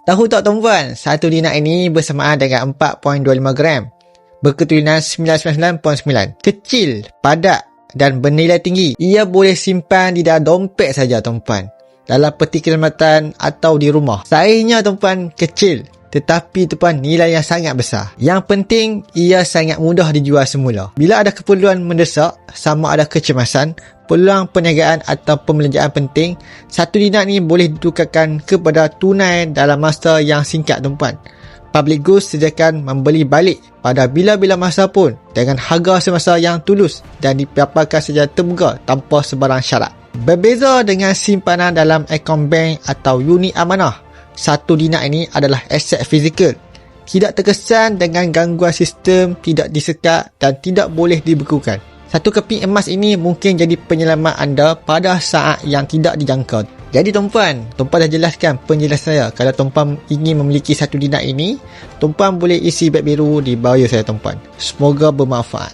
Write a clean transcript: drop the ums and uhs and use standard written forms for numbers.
Tahu tak tuan-puan, satu dinar ini bersamaan dengan 4.25 gram. Berketurunan 999.9. Kecil, padat dan bernilai tinggi. Ia boleh simpan di dalam dompet saja tuan-puan, dalam peti keselamatan atau di rumah. Saiznya tuan-puan kecil, tetapi tuan-puan nilai yang sangat besar. Yang penting, ia sangat mudah dijual semula. Bila ada keperluan mendesak, sama ada kecemasan, peluang perniagaan atau pembelanjaan penting, satu dinar ni boleh ditukarkan kepada tunai dalam masa yang singkat tuan-puan. Public goods sediakan membeli balik pada bila-bila masa pun dengan harga semasa yang tulus dan didapatkan secara terbuka tanpa sebarang syarat. Berbeza dengan simpanan dalam akaun bank atau unit amanah, satu dinar ini adalah aset fizikal. Tidak terkesan dengan gangguan sistem, tidak disekat dan tidak boleh dibekukan. Satu keping emas ini mungkin jadi penyelamat anda pada saat yang tidak dijangka. Jadi tuan-puan dah jelaskan penjelasan saya. Kalau tuan-puan ingin memiliki satu dinar ini, tuan-puan boleh isi beg biru di bio saya tuan-puan. Semoga bermanfaat.